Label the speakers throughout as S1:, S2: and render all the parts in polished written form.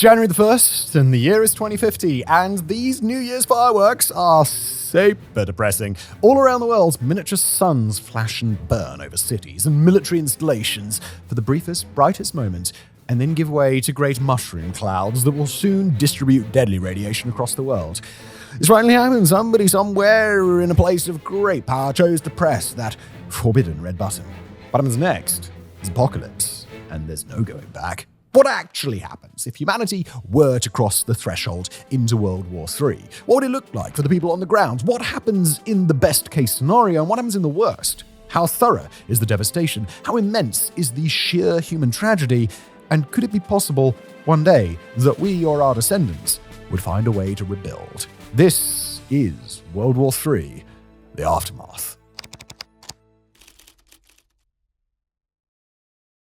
S1: It's January the 1st, and the year is 2050, and these New Year's fireworks are super depressing. All around the world, miniature suns flash and burn over cities and military installations for the briefest, brightest moment, and then give way to great mushroom clouds that will soon distribute deadly radiation across the world. This finally happened. Somebody somewhere in a place of great power chose to press that forbidden red button. What happens next is apocalypse, and there's no going back. What actually happens if humanity were to cross the threshold into World War III? What would it look like for the people on the ground? What happens in the best case scenario, and what happens in the worst? How thorough is the devastation? How immense is the sheer human tragedy? And could it be possible one day that we or our descendants would find a way to rebuild? This is World War III, the aftermath.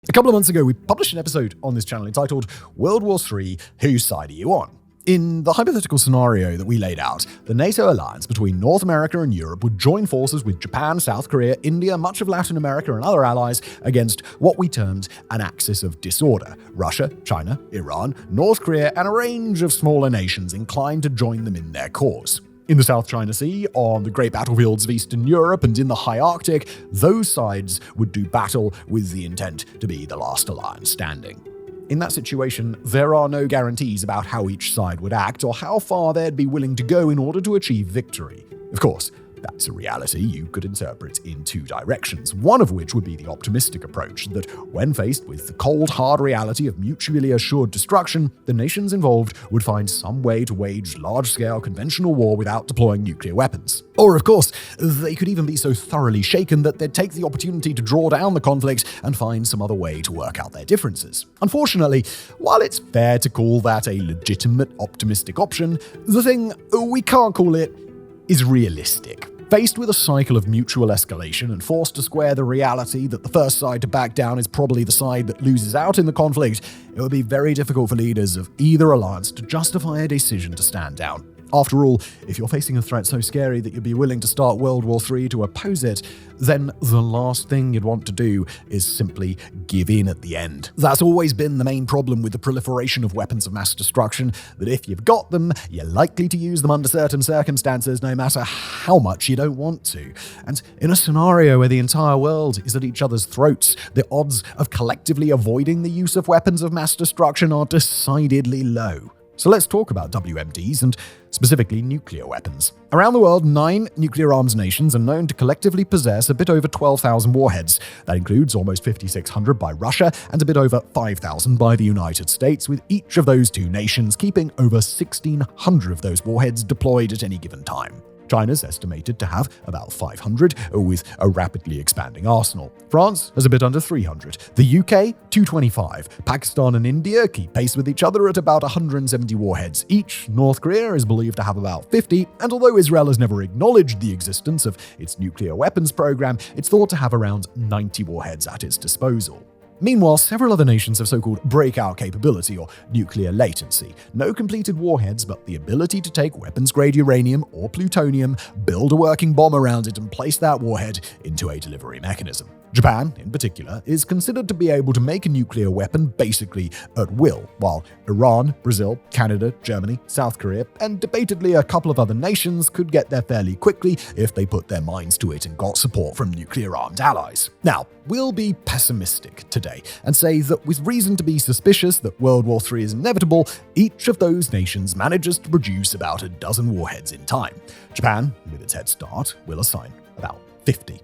S1: A couple of months ago, we published an episode on this channel entitled World War III, Whose Side Are You On? In the hypothetical scenario that we laid out, the NATO alliance between North America and Europe would join forces with Japan, South Korea, India, much of Latin America, and other allies against what we termed an axis of disorder: Russia, China, Iran, North Korea, and a range of smaller nations inclined to join them in their cause. In the South China Sea, on the great battlefields of Eastern Europe, and in the high Arctic, those sides would do battle with the intent to be the last alliance standing. In that situation, there are no guarantees about how each side would act or how far they'd be willing to go in order to achieve victory. Of course, that's a reality you could interpret in two directions, one of which would be the optimistic approach that when faced with the cold, hard reality of mutually assured destruction, the nations involved would find some way to wage large-scale conventional war without deploying nuclear weapons. Or, of course, they could even be so thoroughly shaken that they'd take the opportunity to draw down the conflict and find some other way to work out their differences. Unfortunately, while it's fair to call that a legitimate optimistic option, the thing we can't call it is realistic. Faced with a cycle of mutual escalation and forced to square the reality that the first side to back down is probably the side that loses out in the conflict, it would be very difficult for leaders of either alliance to justify a decision to stand down. After all, if you're facing a threat so scary that you'd be willing to start World War III to oppose it, then the last thing you'd want to do is simply give in at the end. That's always been the main problem with the proliferation of weapons of mass destruction, that if you've got them, you're likely to use them under certain circumstances, no matter how much you don't want to. And in a scenario where the entire world is at each other's throats, the odds of collectively avoiding the use of weapons of mass destruction are decidedly low. So let's talk about WMDs and specifically nuclear weapons. Around the world, 9 nuclear arms nations are known to collectively possess a bit over 12,000 warheads. That includes almost 5,600 by Russia and a bit over 5,000 by the United States, with each of those two nations keeping over 1,600 of those warheads deployed at any given time. China's estimated to have about 500, with a rapidly expanding arsenal. France has a bit under 300. The UK, 225. Pakistan and India keep pace with each other at about 170 warheads each. North Korea is believed to have about 50, and although Israel has never acknowledged the existence of its nuclear weapons program, it's thought to have around 90 warheads at its disposal. Meanwhile, several other nations have so-called breakout capability or nuclear latency. No completed warheads, but the ability to take weapons-grade uranium or plutonium, build a working bomb around it, and place that warhead into a delivery mechanism. Japan, in particular, is considered to be able to make a nuclear weapon basically at will, while Iran, Brazil, Canada, Germany, South Korea, and debatedly a couple of other nations could get there fairly quickly if they put their minds to it and got support from nuclear-armed allies. Now, we'll be pessimistic today and say that with reason to be suspicious that World War III is inevitable, each of those nations manages to produce about a dozen warheads in time. Japan, with its head start, will assign about 50.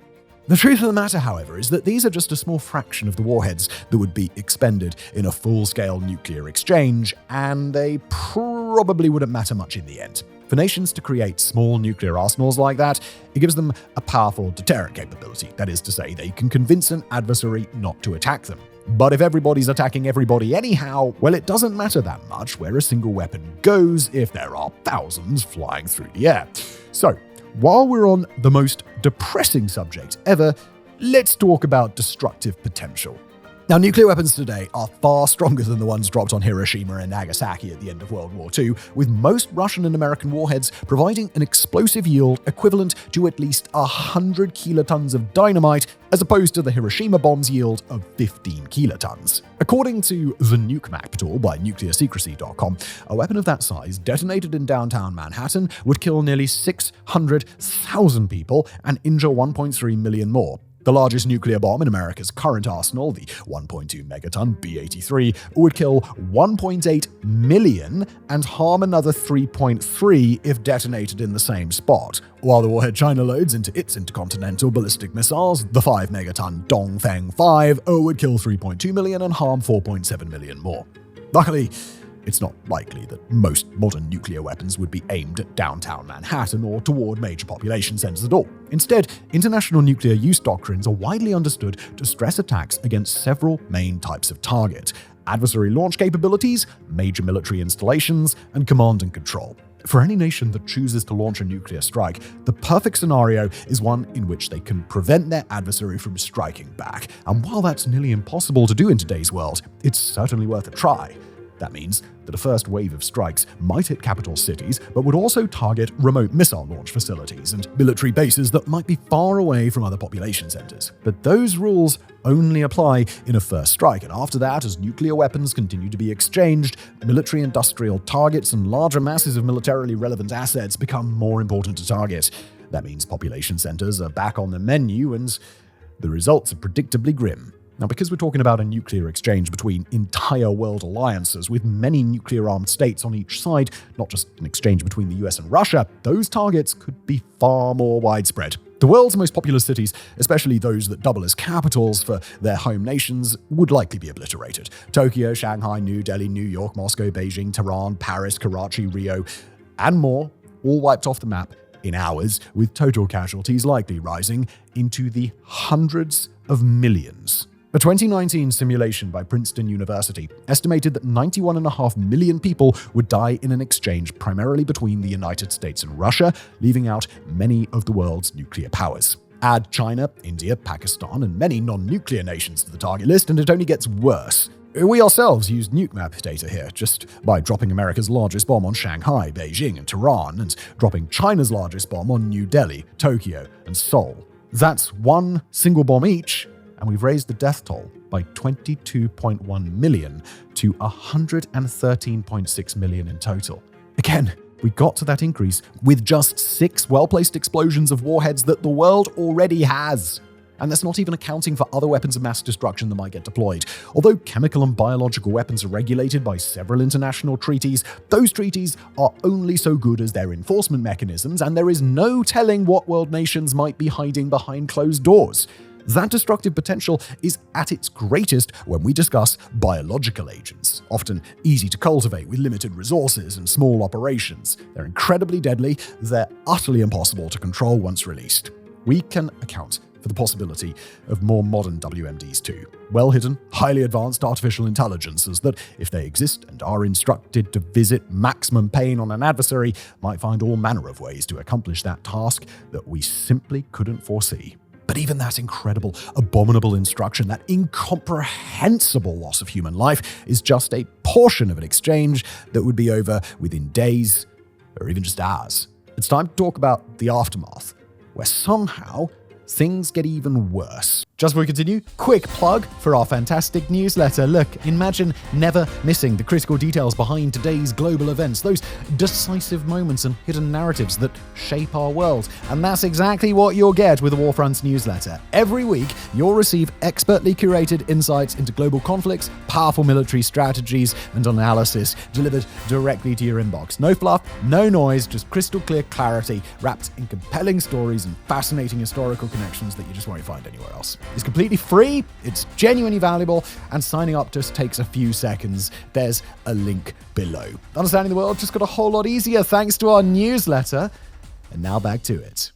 S1: The truth of the matter, however, is that these are just a small fraction of the warheads that would be expended in a full-scale nuclear exchange, and they probably wouldn't matter much in the end. For nations to create small nuclear arsenals like that, it gives them a powerful deterrent capability. That is to say, they can convince an adversary not to attack them. But if everybody's attacking everybody anyhow, well, it doesn't matter that much where a single weapon goes if there are thousands flying through the air. So, while we're on the most depressing subject ever, let's talk about destructive potential. Now, nuclear weapons today are far stronger than the ones dropped on Hiroshima and Nagasaki at the end of World War II, with most Russian and American warheads providing an explosive yield equivalent to at least 100 kilotons of dynamite, as opposed to the Hiroshima bomb's yield of 15 kilotons. According to the Nuke Map tool by nuclearsecrecy.com, a weapon of that size detonated in downtown Manhattan would kill nearly 600,000 people and injure 1.3 million more. The largest nuclear bomb in America's current arsenal, the 1.2 megaton B-83, would kill 1.8 million and harm another 3.3 if detonated in the same spot. While the warhead China loads into its intercontinental ballistic missiles, the 5 megaton Dongfeng 5 would kill 3.2 million and harm 4.7 million more. Luckily, it's not likely that most modern nuclear weapons would be aimed at downtown Manhattan or toward major population centers at all. Instead, international nuclear use doctrines are widely understood to stress attacks against several main types of target: adversary launch capabilities, major military installations, and command and control. For any nation that chooses to launch a nuclear strike, the perfect scenario is one in which they can prevent their adversary from striking back. And while that's nearly impossible to do in today's world, it's certainly worth a try. That means that a first wave of strikes might hit capital cities, but would also target remote missile launch facilities and military bases that might be far away from other population centers. But those rules only apply in a first strike, and after that, as nuclear weapons continue to be exchanged, military-industrial targets and larger masses of militarily relevant assets become more important to target. That means population centers are back on the menu, and the results are predictably grim. Now, because we're talking about a nuclear exchange between entire world alliances with many nuclear-armed states on each side, not just an exchange between the US and Russia, those targets could be far more widespread. The world's most populous cities, especially those that double as capitals for their home nations, would likely be obliterated. Tokyo, Shanghai, New Delhi, New York, Moscow, Beijing, Tehran, Paris, Karachi, Rio, and more, all wiped off the map in hours, with total casualties likely rising into the hundreds of millions. A 2019 simulation by Princeton University estimated that 91.5 million people would die in an exchange primarily between the United States and Russia, leaving out many of the world's nuclear powers. Add China, India, Pakistan, and many non-nuclear nations to the target list, and it only gets worse. We ourselves used NukeMap data here, just by dropping America's largest bomb on Shanghai, Beijing, and Tehran, and dropping China's largest bomb on New Delhi, Tokyo, and Seoul. That's one single bomb each, and we've raised the death toll by 22.1 million to 113.6 million in total. Again, we got to that increase with just 6 well-placed explosions of warheads that the world already has. And that's not even accounting for other weapons of mass destruction that might get deployed. Although chemical and biological weapons are regulated by several international treaties, those treaties are only so good as their enforcement mechanisms, and there is no telling what world nations might be hiding behind closed doors. That destructive potential is at its greatest when we discuss biological agents, often easy to cultivate with limited resources and small operations. They're incredibly deadly, they're utterly impossible to control once released. We can account for the possibility of more modern WMDs too. Well-hidden, highly advanced artificial intelligences that, if they exist and are instructed to visit maximum pain on an adversary, might find all manner of ways to accomplish that task that we simply couldn't foresee. But even that incredible, abominable instruction, that incomprehensible loss of human life, is just a portion of an exchange that would be over within days or even just hours. It's time to talk about the aftermath, where somehow things get even worse. Just before we continue, quick plug for our fantastic newsletter. Look, imagine never missing the critical details behind today's global events, those decisive moments and hidden narratives that shape our world. And that's exactly what you'll get with the WarFronts newsletter. Every week, you'll receive expertly curated insights into global conflicts, powerful military strategies, and analysis delivered directly to your inbox. No fluff, no noise, just crystal clear clarity wrapped in compelling stories and fascinating historical connections that you just won't find anywhere else. It's completely free, it's genuinely valuable, and signing up just takes a few seconds. There's a link below. Understanding the world just got a whole lot easier thanks to our newsletter. And now back to it.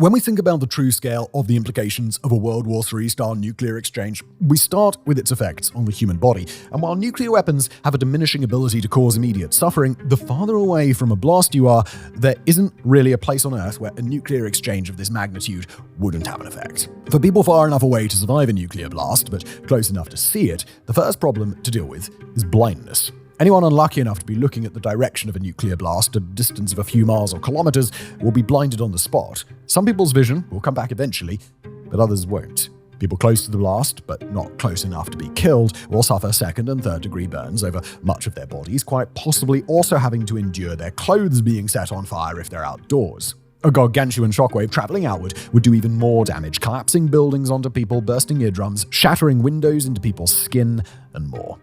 S1: When we think about the true scale of the implications of a World War III-style nuclear exchange, we start with its effects on the human body. And while nuclear weapons have a diminishing ability to cause immediate suffering, the farther away from a blast you are, there isn't really a place on Earth where a nuclear exchange of this magnitude wouldn't have an effect. For people far enough away to survive a nuclear blast, but close enough to see it, the first problem to deal with is blindness. Anyone unlucky enough to be looking at the direction of a nuclear blast at a distance of a few miles or kilometers will be blinded on the spot. Some people's vision will come back eventually, but others won't. People close to the blast, but not close enough to be killed, will suffer second and third degree burns over much of their bodies, quite possibly also having to endure their clothes being set on fire if they're outdoors. A gargantuan shockwave traveling outward would do even more damage, collapsing buildings onto people, bursting eardrums, shattering windows into people's skin, and more.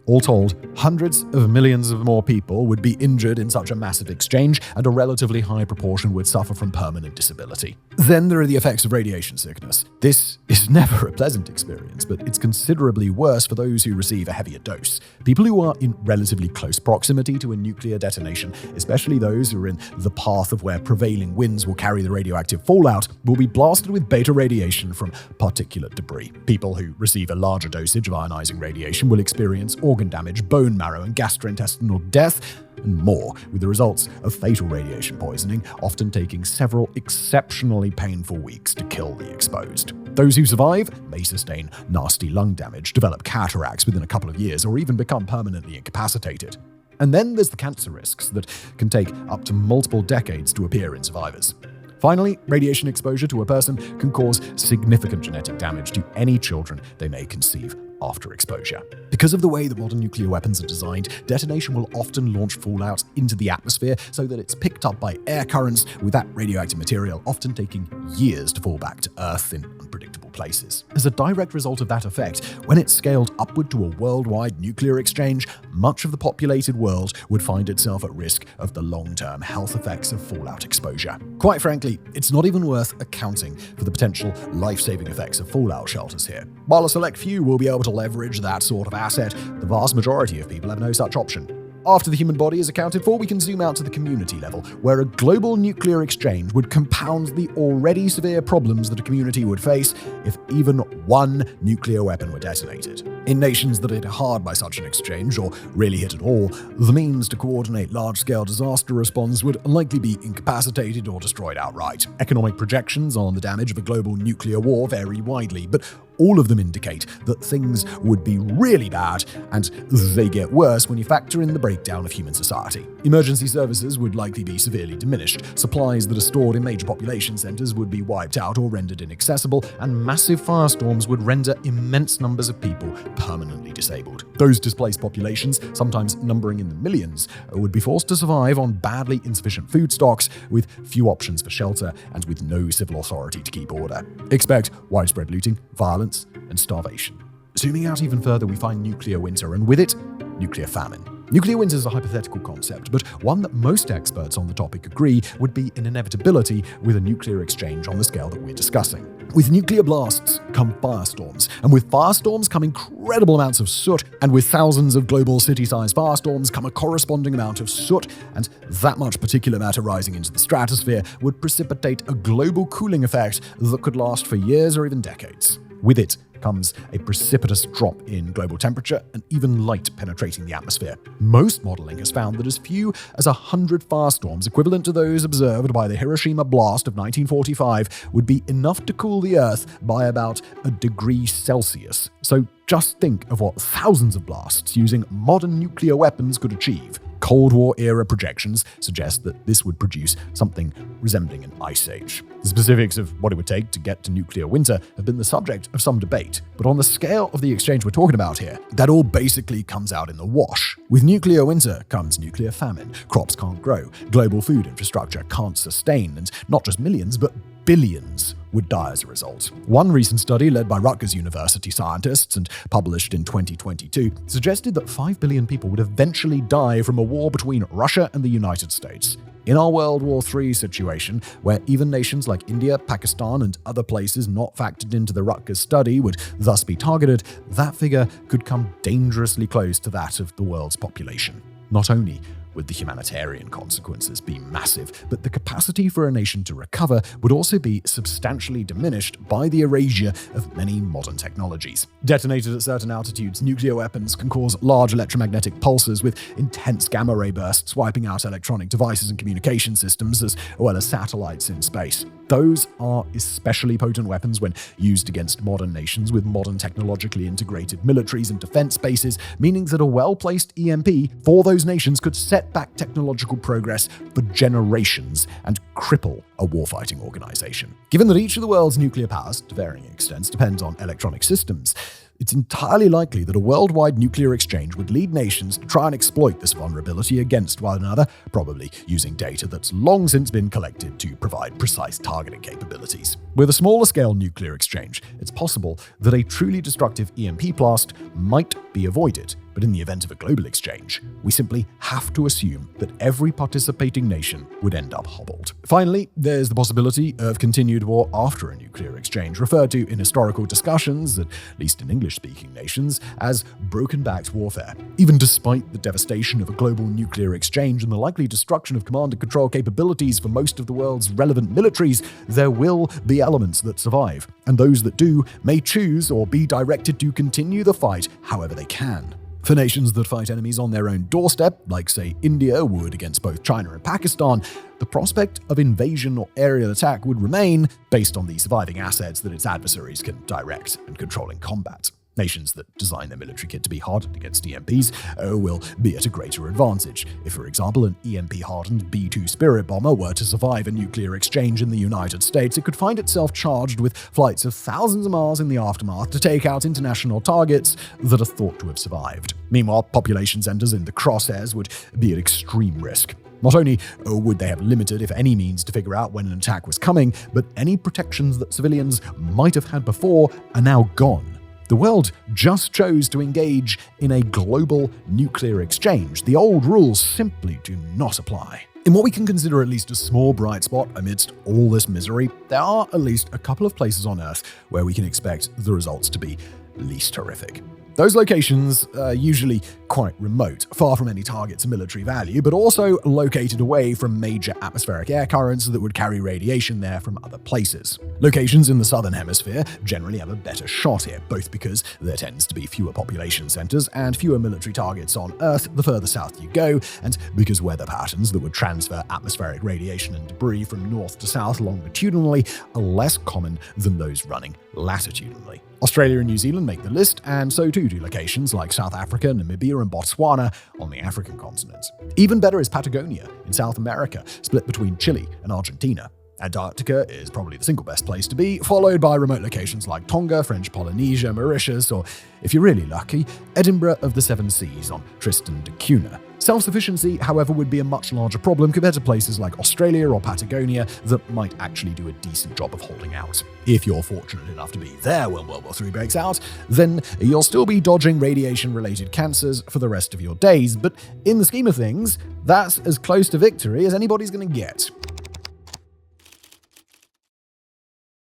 S1: All told, hundreds of millions of more people would be injured in such a massive exchange, and a relatively high proportion would suffer from permanent disability. Then there are the effects of radiation sickness. This is never a pleasant experience, but it's considerably worse for those who receive a heavier dose. People who are in relatively close proximity to a nuclear detonation, especially those who are in the path of where prevailing winds will carry the radioactive fallout, will be blasted with beta radiation from particulate debris. People who receive a larger dosage of ionizing radiation will experience organ damage, bone marrow and gastrointestinal death, and more, with the results of fatal radiation poisoning often taking several exceptionally painful weeks to kill the exposed. Those who survive may sustain nasty lung damage, develop cataracts within a couple of years, or even become permanently incapacitated. And then there's the cancer risks that can take up to multiple decades to appear in survivors. Finally, radiation exposure to a person can cause significant genetic damage to any children they may conceive after exposure. Because of the way that modern nuclear weapons are designed, detonation will often launch fallout into the atmosphere so that it's picked up by air currents, with that radioactive material often taking years to fall back to Earth in unpredictable places. As a direct result of that effect, when it's scaled upward to a worldwide nuclear exchange, much of the populated world would find itself at risk of the long-term health effects of fallout exposure. Quite frankly, it's not even worth accounting for the potential life-saving effects of fallout shelters here. While a select few will be able to leverage that sort of asset, the vast majority of people have no such option. After the human body is accounted for, we can zoom out to the community level, where a global nuclear exchange would compound the already severe problems that a community would face if even one nuclear weapon were detonated. In nations that are hit hard by such an exchange, or really hit at all, the means to coordinate large-scale disaster response would likely be incapacitated or destroyed outright. Economic projections on the damage of a global nuclear war vary widely, but all of them indicate that things would be really bad, and they get worse when you factor in the breakdown of human society. Emergency services would likely be severely diminished, supplies that are stored in major population centers would be wiped out or rendered inaccessible, and massive firestorms would render immense numbers of people permanently disabled. Those displaced populations, sometimes numbering in the millions, would be forced to survive on badly insufficient food stocks, with few options for shelter and with no civil authority to keep order. Expect widespread looting, violence, and starvation. Zooming out even further, we find nuclear winter, and with it, nuclear famine. Nuclear winter is a hypothetical concept, but one that most experts on the topic agree would be an inevitability with a nuclear exchange on the scale that we're discussing. With nuclear blasts come firestorms, and with firestorms come incredible amounts of soot, and with thousands of global city-sized firestorms come a corresponding amount of soot, and that much particulate matter rising into the stratosphere would precipitate a global cooling effect that could last for years or even decades. With it comes a precipitous drop in global temperature and even light penetrating the atmosphere. Most modeling has found that as few as 100 firestorms, equivalent to those observed by the Hiroshima blast of 1945, would be enough to cool the Earth by about 1 degree Celsius. So just think of what thousands of blasts using modern nuclear weapons could achieve. Cold War-era projections suggest that this would produce something resembling an ice age. The specifics of what it would take to get to nuclear winter have been the subject of some debate, but on the scale of the exchange we're talking about here, that all basically comes out in the wash. With nuclear winter comes nuclear famine. Crops can't grow, global food infrastructure can't sustain, and not just millions, but billions would die as a result. One recent study led by Rutgers University scientists and published in 2022 suggested that 5 billion people would eventually die from a war between Russia and the United States. In our World War III situation, where even nations like India, Pakistan, and other places not factored into the Rutgers study would thus be targeted, that figure could come dangerously close to that of the world's population. Not only would the humanitarian consequences be massive, but the capacity for a nation to recover would also be substantially diminished by the erasure of many modern technologies. Detonated at certain altitudes, nuclear weapons can cause large electromagnetic pulses with intense gamma ray bursts, wiping out electronic devices and communication systems, as well as satellites in space. Those are especially potent weapons when used against modern nations with modern technologically integrated militaries and defense bases, meaning that a well-placed EMP for those nations could set back technological progress for generations and cripple a warfighting organization. Given that each of the world's nuclear powers, to varying extents, depends on electronic systems, it's entirely likely that a worldwide nuclear exchange would lead nations to try and exploit this vulnerability against one another, probably using data that's long since been collected to provide precise targeting capabilities. With a smaller scale nuclear exchange, it's possible that a truly destructive EMP blast might be avoided. But in the event of a global exchange, we simply have to assume that every participating nation would end up hobbled. Finally, there's the possibility of continued war after a nuclear exchange, referred to in historical discussions, at least in English-speaking nations, as broken-backed warfare. Even despite the devastation of a global nuclear exchange and the likely destruction of command and control capabilities for most of the world's relevant militaries, there will be elements that survive, and those that do may choose or be directed to continue the fight however they can. For nations that fight enemies on their own doorstep, like say India would against both China and Pakistan, the prospect of invasion or aerial attack would remain based on the surviving assets that its adversaries can direct and control in combat. Nations that design their military kit to be hardened against EMPs will be at a greater advantage. If, for example, an EMP-hardened B-2 Spirit bomber were to survive a nuclear exchange in the United States, it could find itself charged with flights of thousands of miles in the aftermath to take out international targets that are thought to have survived. Meanwhile, population centers in the crosshairs would be at extreme risk. Not only would they have limited, if any, means to figure out when an attack was coming, but any protections that civilians might have had before are now gone. The world just chose to engage in a global nuclear exchange. The old rules simply do not apply. In what we can consider at least a small bright spot amidst all this misery, there are at least a couple of places on Earth where we can expect the results to be least horrific. Those locations are usually quite remote, far from any targets of military value, but also located away from major atmospheric air currents that would carry radiation there from other places. Locations in the southern hemisphere generally have a better shot here, both because there tends to be fewer population centers and fewer military targets on Earth the further south you go, and because weather patterns that would transfer atmospheric radiation and debris from north to south longitudinally are less common than those running latitudinally. Australia and New Zealand make the list, and so too do locations like South Africa, Namibia, and Botswana on the African continent. Even better is Patagonia in South America, split between Chile and Argentina. Antarctica is probably the single best place to be, followed by remote locations like Tonga, French Polynesia, Mauritius, or, if you're really lucky, Edinburgh of the Seven Seas on Tristan da Cunha. Self-sufficiency, however, would be a much larger problem compared to places like Australia or Patagonia that might actually do a decent job of holding out. If you're fortunate enough to be there when World War III breaks out, then you'll still be dodging radiation-related cancers for the rest of your days, but in the scheme of things, that's as close to victory as anybody's going to get.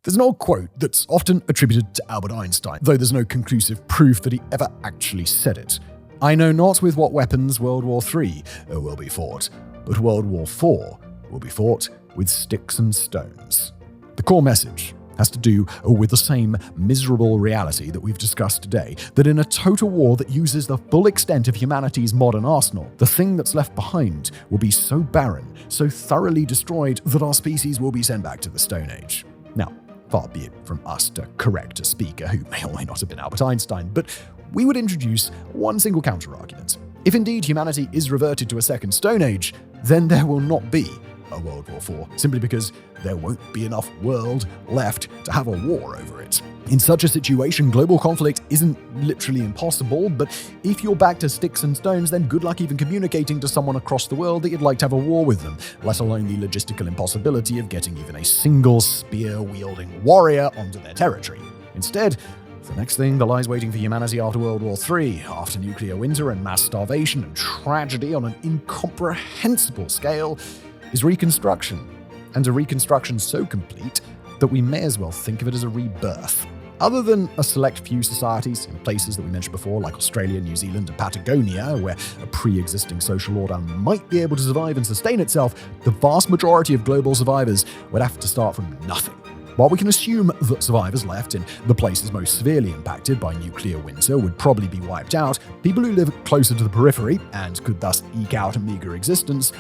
S1: There's an old quote that's often attributed to Albert Einstein, though there's no conclusive proof that he ever actually said it. "I know not with what weapons World War III will be fought, but World War IV will be fought with sticks and stones." The core message has to do with the same miserable reality that we've discussed today, that in a total war that uses the full extent of humanity's modern arsenal, the thing that's left behind will be so barren, so thoroughly destroyed that our species will be sent back to the Stone Age. Now, far be it from us to correct a speaker who may or may not have been Albert Einstein, but we would introduce one single counter-argument. If indeed humanity is reverted to a second Stone Age, then there will not be a World War IV, simply because there won't be enough world left to have a war over it. In such a situation, global conflict isn't literally impossible, but if you're back to sticks and stones, then good luck even communicating to someone across the world that you'd like to have a war with them, let alone the logistical impossibility of getting even a single spear-wielding warrior onto their territory. Instead, the next thing that lies waiting for humanity after World War III, after nuclear winter and mass starvation and tragedy on an incomprehensible scale, is Reconstruction. And a Reconstruction so complete that we may as well think of it as a rebirth. Other than a select few societies in places that we mentioned before, like Australia, New Zealand, and Patagonia, where a pre-existing social order might be able to survive and sustain itself, the vast majority of global survivors would have to start from nothing. While we can assume that survivors left in the places most severely impacted by nuclear winter would probably be wiped out, people who live closer to the periphery and could thus eke out a meager existence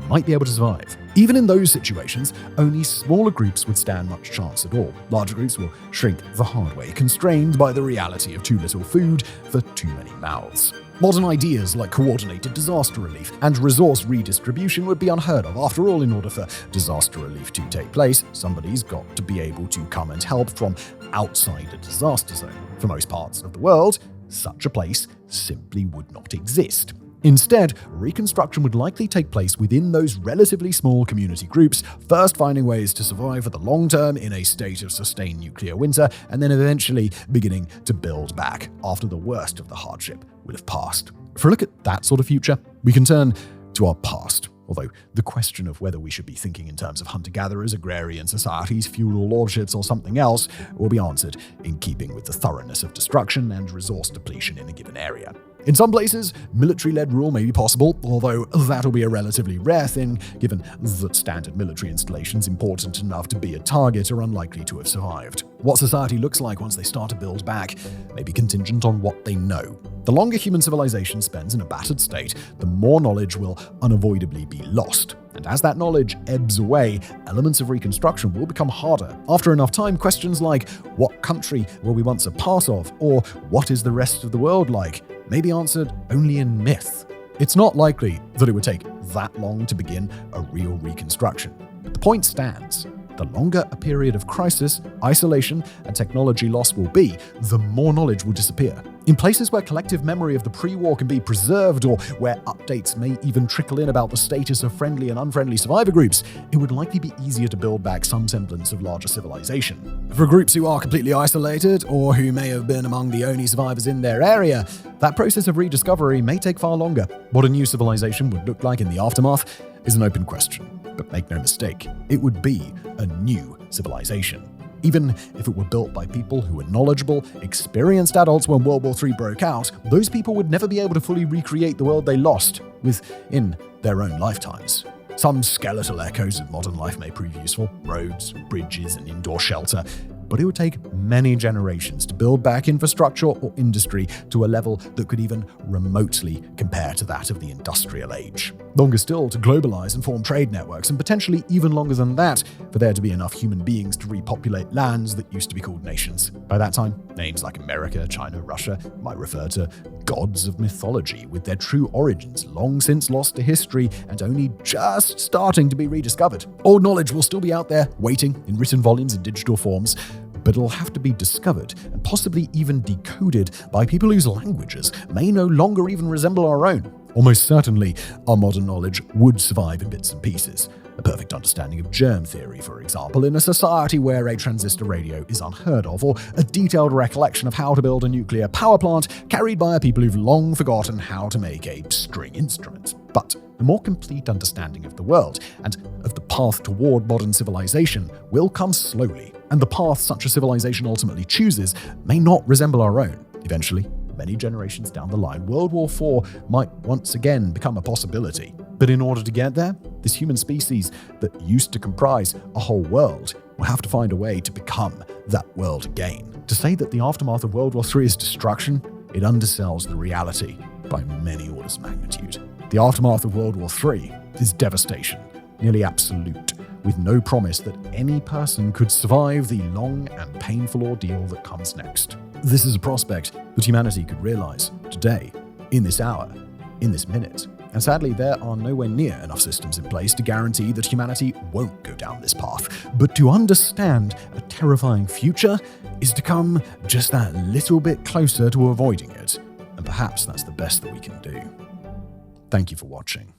S1: might be able to survive. Even in those situations, only smaller groups would stand much chance at all. Larger groups will shrink the hard way, constrained by the reality of too little food for too many mouths. Modern ideas like coordinated disaster relief and resource redistribution would be unheard of. After all, in order for disaster relief to take place, somebody's got to be able to come and help from outside a disaster zone. For most parts of the world, such a place simply would not exist. Instead, Reconstruction would likely take place within those relatively small community groups, first finding ways to survive for the long term in a state of sustained nuclear winter, and then eventually beginning to build back after the worst of the hardship would have passed. For a look at that sort of future, we can turn to our past. Although the question of whether we should be thinking in terms of hunter-gatherers, agrarian societies, feudal lordships, or something else will be answered in keeping with the thoroughness of destruction and resource depletion in a given area. In some places, military-led rule may be possible, although that'll be a relatively rare thing, given that standard military installations important enough to be a target are unlikely to have survived. What society looks like once they start to build back may be contingent on what they know. The longer human civilization spends in a battered state, the more knowledge will unavoidably be lost. And as that knowledge ebbs away, elements of Reconstruction will become harder. After enough time, questions like, what country were we once a part of, or what is the rest of the world like, may be answered only in myth. It's not likely that it would take that long to begin a real reconstruction. But the point stands. The longer a period of crisis, isolation, and technology loss will be, the more knowledge will disappear. In places where collective memory of the pre-war can be preserved, or where updates may even trickle in about the status of friendly and unfriendly survivor groups, it would likely be easier to build back some semblance of larger civilization. For groups who are completely isolated, or who may have been among the only survivors in their area, that process of rediscovery may take far longer. What a new civilization would look like in the aftermath is an open question. But make no mistake, it would be a new civilization. Even if it were built by people who were knowledgeable, experienced adults when World War III broke out, those people would never be able to fully recreate the world they lost within their own lifetimes. Some skeletal echoes of modern life may prove useful, roads, bridges, and indoor shelter, but it would take many generations to build back infrastructure or industry to a level that could even remotely compare to that of the industrial age. Longer still to globalize and form trade networks, and potentially even longer than that for there to be enough human beings to repopulate lands that used to be called nations. By that time, names like America, China, Russia might refer to gods of mythology with their true origins long since lost to history and only just starting to be rediscovered. Old knowledge will still be out there, waiting in written volumes in digital forms, but it'll have to be discovered and possibly even decoded by people whose languages may no longer even resemble our own. Almost certainly, our modern knowledge would survive in bits and pieces. A perfect understanding of germ theory, for example, in a society where a transistor radio is unheard of, or a detailed recollection of how to build a nuclear power plant carried by a people who've long forgotten how to make a string instrument. But a more complete understanding of the world and of the path toward modern civilization will come slowly, and the path such a civilization ultimately chooses may not resemble our own. Eventually, many generations down the line, World War IV might once again become a possibility. But in order to get there, this human species that used to comprise a whole world will have to find a way to become that world again. To say that the aftermath of World War III is destruction, it undersells the reality by many orders of magnitude. The aftermath of World War III is devastation, nearly absolute, with no promise that any person could survive the long and painful ordeal that comes next. This is a prospect that humanity could realize today, in this hour, in this minute. And sadly, there are nowhere near enough systems in place to guarantee that humanity won't go down this path. But to understand a terrifying future is to come just that little bit closer to avoiding it. And perhaps that's the best that we can do. Thank you for watching.